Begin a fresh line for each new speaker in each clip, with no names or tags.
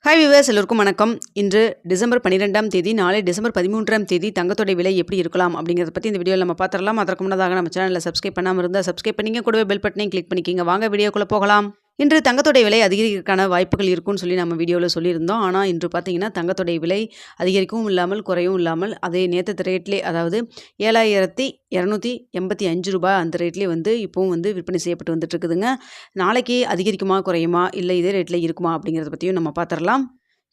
Hi viewers, எல்லோருக்கும் வணக்கம். இன்று டிசம்பர் 12ஆம் தேதி, நாளை டிசம்பர் 13ஆம் தேதி தங்கத்தோட விலை எப்படி இருக்கலாம் அப்படிங்கிறத பற்றி இந்த வீடியோவில் நம்ம பார்த்துடலாம். அதற்கு முன்னதாக நம்ம சேனலில் சப்ஸ்கிரைப் பண்ணாமல் இருந்தால் சப்ஸ்கிரைப் பண்ணிங்க, கூடவே பெல் பட்டனையும் கிளிக் பண்ணிக்கிங்க. வாங்க வீடியோக்குள்ளே போகலாம். இன்று தங்கத்தோடைய விலை அதிகரிக்கிறதுக்கான வாய்ப்புகள் இருக்குன்னு சொல்லி நம்ம வீடியோவில் சொல்லியிருந்தோம். ஆனால் இன்று பார்த்தீங்கன்னா தங்கத்தோடைய விலை அதிகரிக்கவும் இல்லாமல் குறையவும் இல்லாமல் அதே நேற்று ரேட்லேயே, அதாவது 7,285 ரூபாய் அந்த ரேட்லேயே இப்போவும் விற்பனை செய்யப்பட்டு வந்துட்டு இருக்குதுங்க. நாளைக்கு அதிகரிக்குமா குறையுமா இல்லை இதே ரேட்டில் இருக்குமா அப்படிங்கிறத பற்றியும் நம்ம பார்த்துடலாம்.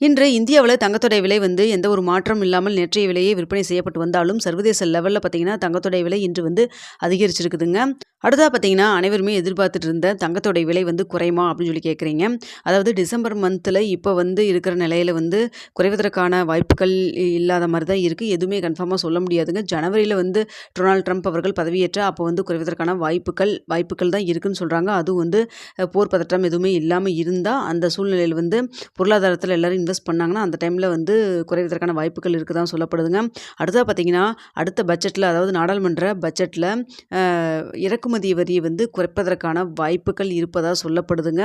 இன்று இந்தியாவில் தங்கத்தோடைய விலை எந்த ஒரு மாற்றம் இல்லாமல் நேற்றைய விலையே விற்பனை செய்யப்பட்டு வந்தாலும் சர்வதேச லெவலில் பார்த்தீங்கன்னா தங்கத்தோடைய விலை இன்று அதிகரிச்சிருக்குதுங்க. அடுத்ததாக பார்த்தீங்கன்னா அனைவருமே எதிர்பார்த்துட்டு இருந்த தங்கத்தோடைய விலை குறையுமா அப்படின்னு சொல்லி கேட்குறீங்க. அதாவது டிசம்பர் மந்தில் இப்போ இருக்கிற நிலையில் குறைவதற்கான வாய்ப்புகள் இல்லாத மாதிரி தான் இருக்குது. எதுவுமே கன்ஃபார்மாக சொல்ல முடியாதுங்க. ஜனவரியில் டொனால்ட் ட்ரம்ப் அவர்கள் பதவியேற்ற அப்போ குறைவதற்கான வாய்ப்புகள் தான் இருக்குன்னு சொல்கிறாங்க. அதுவும் போர் பதற்றம் எதுவுமே இல்லாமல் இருந்தால் அந்த சூழ்நிலையில் பொருளாதாரத்தில் எல்லோரும் இன்வெஸ்ட் பண்ணாங்கன்னா அந்த டைமில் குறைவதற்கான வாய்ப்புகள் இருக்குதான் சொல்லப்படுதுங்க. அடுத்ததாக பார்த்தீங்கன்னா அடுத்த பட்ஜெட்டில், அதாவது நாடாளுமன்ற பட்ஜெட்டில் இறக்குமதி வரியை குறைப்பதற்கான வாய்ப்புகள் இருப்பதாக சொல்லப்படுதுங்க.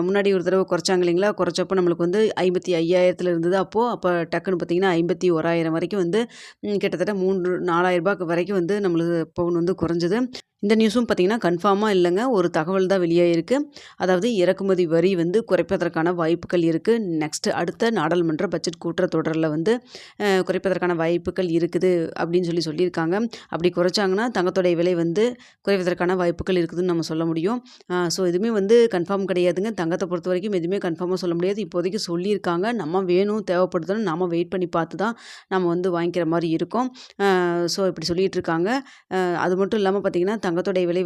முன்னாடி ஒரு தடவை குறைச்சாங்க இல்லைங்களா? குறைச்சப்போ நம்மளுக்கு 55,000 இருந்தது. அப்போ டக்குன்னு பார்த்தீங்கன்னா 51,000 வரைக்கும் கிட்டத்தட்ட 3,000-4,000 ரூபாய்க்கு வரைக்கும் நம்மளுக்கு பவுன் குறைஞ்சது. இந்த நியூஸும் பார்த்தீங்கன்னா கன்ஃபார்மாக இல்லைங்க, ஒரு தகவல் தான் வெளியாகிருக்கு. அதாவது இறக்குமதி வரி குறைப்பதற்கான வாய்ப்புகள் இருக்குது. நெக்ஸ்ட்டு அடுத்த நாடாளுமன்ற பட்ஜெட் கூட்டத்தொடரில் குறைப்பதற்கான வாய்ப்புகள் இருக்குது அப்படின்னு சொல்லியிருக்காங்க. அப்படி குறைச்சாங்கன்னா தங்கத்தோடைய விலை குறைவதற்கான வாய்ப்புகள் இருக்குதுன்னு நம்ம சொல்ல முடியும். ஸோ எதுவுமே கன்ஃபார்ம் கிடையாதுங்க. தங்கத்தை பொறுத்த வரைக்கும் எதுவுமே கன்ஃபார்மாக சொல்ல முடியாது. இப்போதைக்கு சொல்லியிருக்காங்க. நம்ம வேணும் தேவைப்படுதுன்னு நம்ம வெயிட் பண்ணி பார்த்து தான் நம்ம வாங்கிக்கிற மாதிரி இருக்கும். ஸோ இப்படி சொல்லிகிட்டு இருக்காங்க. அது மட்டும் இல்லாமல் பார்த்தீங்கன்னா தங்கத்தோடைய விலை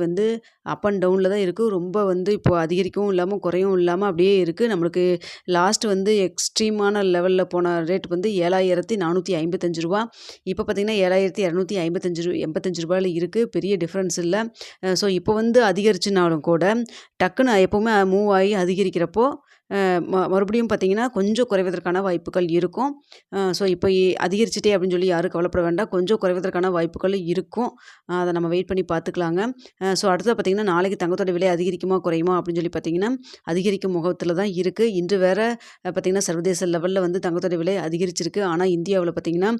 அப் அண்ட் டவுனில் தான் இருக்குது. ரொம்ப இப்போ அதிகரிக்கவும் இல்லாமல் குறையவும் இல்லாமல் அப்படியே இருக்குது. நம்மளுக்கு லாஸ்ட் எக்ஸ்ட்ரீமான லெவலில் போன ரேட் 7,455 ரூபா. இப்போ பார்த்தீங்கன்னா 7,285 ரூபாயில் இருக்குது. பெரிய டிஃப்ரென்ஸ் இல்லை. ஸோ இப்போ அதிகரிச்சுனாலும் கூட டக்குன்னு எப்போவுமே மூவ் ஆகி அதிகரிக்கிறப்போ மறுபடியும் பார்த்தீங்கன்னா கொஞ்சம் குறைவதற்கான வாய்ப்புகள் இருக்கும். ஸோ இப்போ அதிகரிச்சிட்டே அப்படின்னு சொல்லி யாரும் கவலைப்பட வேண்டாம். கொஞ்சம் குறைவதற்கான வாய்ப்புகள் இருக்கும். அதை நம்ம வெயிட் பண்ணி பார்த்துக்கலாங்க. ஸோ அடுத்தது பார்த்தீங்கன்னா நாளைக்கு தங்கத்தோட விலை அதிகரிக்குமா குறையுமா அப்படின்னு சொல்லி பார்த்தீங்கன்னா அதிகரிக்கும் முகத்தில் தான் இருக்குது. இன்று வேறு பார்த்தீங்கன்னா சர்வதேச லெவலில் தங்கத்தோட விலை அதிகரிச்சிருக்கு. ஆனால் இந்தியாவில் பார்த்தீங்கன்னா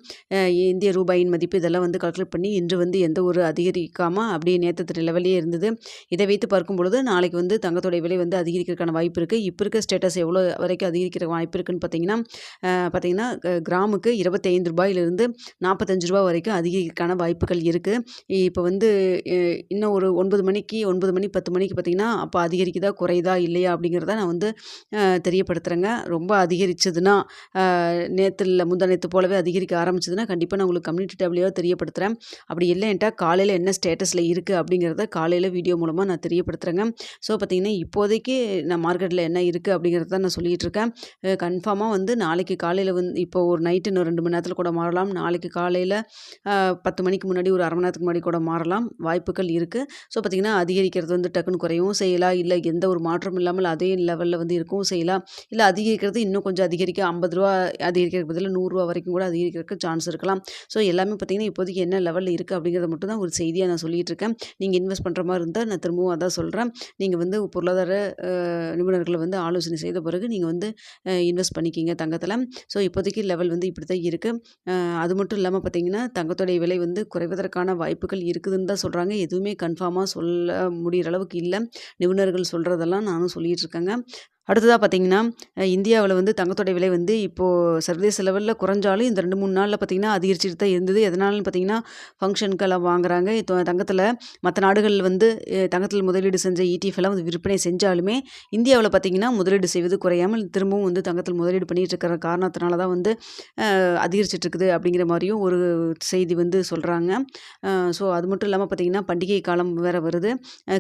இந்திய ரூபாயின் மதிப்பு இதெல்லாம் கால்குலேட் பண்ணி இன்று எந்த ஒரு அதிகரிக்காமல் அப்படியே நேற்று லெவலே இருந்தது. இதை வைத்து பார்க்கும் பொழுது நாளைக்கு தங்கத்தோட விலை அதிகரிக்கிறதுக்கான வாய்ப்பு இருக்குது. இப்போ இருக்க ஸ்டேட்டஸ் எவ்வளோ வரைக்கும் அதிகரிக்கிற வாய்ப்பு இருக்குன்னு பார்த்தீங்கன்னா கிராமுக்கு 25 ரூபாயிலிருந்து 45 ரூபா வரைக்கும் அதிகரிக்கிறதுக்கான வாய்ப்புகள் இருக்குது. இப்போ இன்னும் ஒரு 9 மணி 10 மணிக்கு பார்த்தீங்கன்னா அப்போ அதிகரிக்குதா குறையுதா இல்லையா அப்படிங்கிறத நான் தெரியப்படுத்துகிறேங்க. ரொம்ப அதிகரிச்சதுன்னா நேற்று இல்லை முந்தா நேற்று போலவே அதிகரிக்க ஆரம்பிச்சதுன்னா கண்டிப்பாக நான் உங்களுக்கு கம்யூனிட்டி டேப்லையோ தெரியப்படுத்துகிறேன். அப்படி இல்லைன்ட்டா காலையில் என்ன ஸ்டேட்டஸில் இருக்குது அப்படிங்கிறத காலையில் வீடியோ மூலமாக நான் தெரியப்படுத்துகிறேங்க. ஸோ பார்த்தீங்கன்னா இப்போதைக்கு நான் மார்க்கெட்டில் என்ன இருக்குது அப்படிங்கிறத தான் நான் சொல்லிகிட்டு இருக்கேன். கன்ஃபார்மாக நாளைக்கு காலையில் இப்போ ஒரு நைட்டு இன்னும் 2 மணி நேரத்தில் கூட மாறலாம். நாளைக்கு காலையில் 10 மணிக்கு முன்னாடி ஒரு அரை மணி நேரத்துக்கு முன்னாடி கூட மாறலாம், வாய்ப்புகள் இருக்குது. ஸோ பார்த்திங்கன்னா அதிகரிக்கிறது டக்குன்னு குறையவும் செய்யலாம், இல்லை எந்த ஒரு மாற்றம் இல்லாமல் அதே லெவலில் இருக்கவும் செய்யலாம். இல்லை அதிகரிக்கிறது இன்னும் கொஞ்சம் அதிகரிக்க 50 ரூபா அதிகரிக்கிறதுக்கு பதில் 100 ரூபா வரைக்கும் கூட அதிகரிக்கிறதுக்கு சான்ஸ் இருக்கலாம். ஸோ எல்லாமே பார்த்திங்கன்னா இப்போதைக்கு என்ன லெவலில் இருக்குது அப்படிங்கிறத மட்டும் தான் ஒரு செய்தியாக நான் சொல்லிகிட்டு இருக்கேன். நீங்கள் இன்வெஸ்ட் பண்ணுற மாதிரி இருந்தால் நான் திரும்பவும் அதான் சொல்கிறேன். நீங்கள் பொருளாதார நிபுணர்களை ஆலோசனை செய்த பிறகு நீங்கள் இன்வெஸ்ட் பண்ணிக்கிங்க தங்கத்தில். ஸோ இப்போதைக்கு லெவல் இப்படி தான் இருக்குது. அது மட்டும் இல்லாமல் பார்த்தீங்கன்னா தங்கத்தோடைய விலை குறைவதற்கான வாய்ப்புகள் இருக்குதுன்னு தான் சொல்கிறாங்க. எதுவுமே கன்ஃபார்மாக சொல்ல முடிகிற அளவுக்கு இல்லை. நிபுணர்கள் சொல்கிறதெல்லாம் நானும் சொல்லிகிட்டு இருக்கேங்க. அடுத்ததாக பார்த்தீங்கன்னா இந்தியாவில் தங்கத்தோட விலை இப்போது சர்வதேச லெவலில் குறைஞ்சாலும் இந்த 2-3 நாளில் பார்த்திங்கன்னா அதிகரிச்சுட்டு தான் இருந்தது. எதனாலன்னு பார்த்தீங்கன்னா ஃபங்க்ஷனுக்கெல்லாம் வாங்குறாங்க. தங்கத்தில் மற்ற நாடுகளில் தங்கத்தில் முதலீடு செஞ்ச ETF எல்லாம் விற்பனை செஞ்சாலுமே இந்தியாவில் பார்த்திங்கன்னா முதலீடு செய்வது குறையாமல் திரும்பவும் தங்கத்தில் முதலீடு பண்ணிகிட்டு இருக்கிற காரணத்தினால தான் அதிகரிச்சிட்டு இருக்குது அப்படிங்கிற மாதிரியும் ஒரு செய்தி சொல்கிறாங்க. ஸோ அது மட்டும் இல்லாமல் பார்த்திங்கன்னா பண்டிகை காலம் வேறு வருது,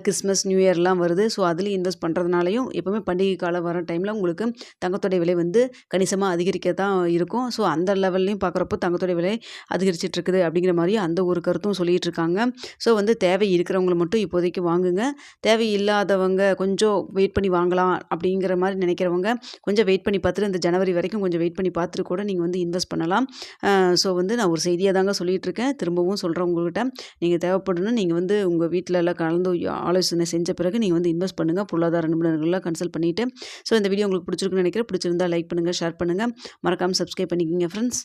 கிறிஸ்மஸ் நியூ இயர்லாம் வருது. ஸோ அதுலேயும் இன்வெஸ்ட் பண்ணுறதுனாலையும் எப்போவுமே பண்டிகை காலம் வர டைமில் உங்களுக்கு தங்கத்தோடைய விலை கணிசமாக அதிகரிக்க தான் இருக்கும். ஸோ அந்த லெவல்லையும் பார்க்குறப்போ தங்கத்தோடைய விலை அதிகரிச்சிட்டு இருக்குது அப்படிங்கிற மாதிரி அந்த ஒரு கருத்தும் சொல்லிகிட்டு இருக்காங்க. ஸோ தேவை இருக்கிறவங்களை மட்டும் இப்போதைக்கு வாங்குங்க. தேவை இல்லாதவங்க கொஞ்சம் வெயிட் பண்ணி வாங்கலாம் அப்படிங்கிற மாதிரி நினைக்கிறவங்க கொஞ்சம் வெயிட் பண்ணி பார்த்துட்டு இந்த ஜனவரி வரைக்கும் கொஞ்சம் வெயிட் பண்ணி பார்த்துட்டு கூட நீங்கள் இன்வெஸ்ட் பண்ணலாம். ஸோ நான் ஒரு செய்தியாக தாங்க சொல்லிகிட்டு இருக்கேன். திரும்பவும் சொல்கிறேன் உங்கள்கிட்ட, நீங்கள் தேவைப்படணும் நீங்கள் உங்கள் வீட்டில் எல்லாம் கலந்து ஆலோசனை செஞ்ச பிறகு நீங்கள் இன்வெஸ்ட் பண்ணுங்கள். பொருளாதார நிபுணர்கள்லாம் கன்சல்ட் பண்ணிவிட்டு ஸோ இந்த வீடியோ உங்களுக்கு பிடிச்சிருக்குன்னு நினைக்கிறேன். பிடிச்சிருந்தா லைக் பண்ணுங்கள், ஷேர் பண்ணுங்கள், மறக்காமல் சப்ஸ்கிரைப் பண்ணிக்கோங்க ஃப்ரெண்ட்ஸ்.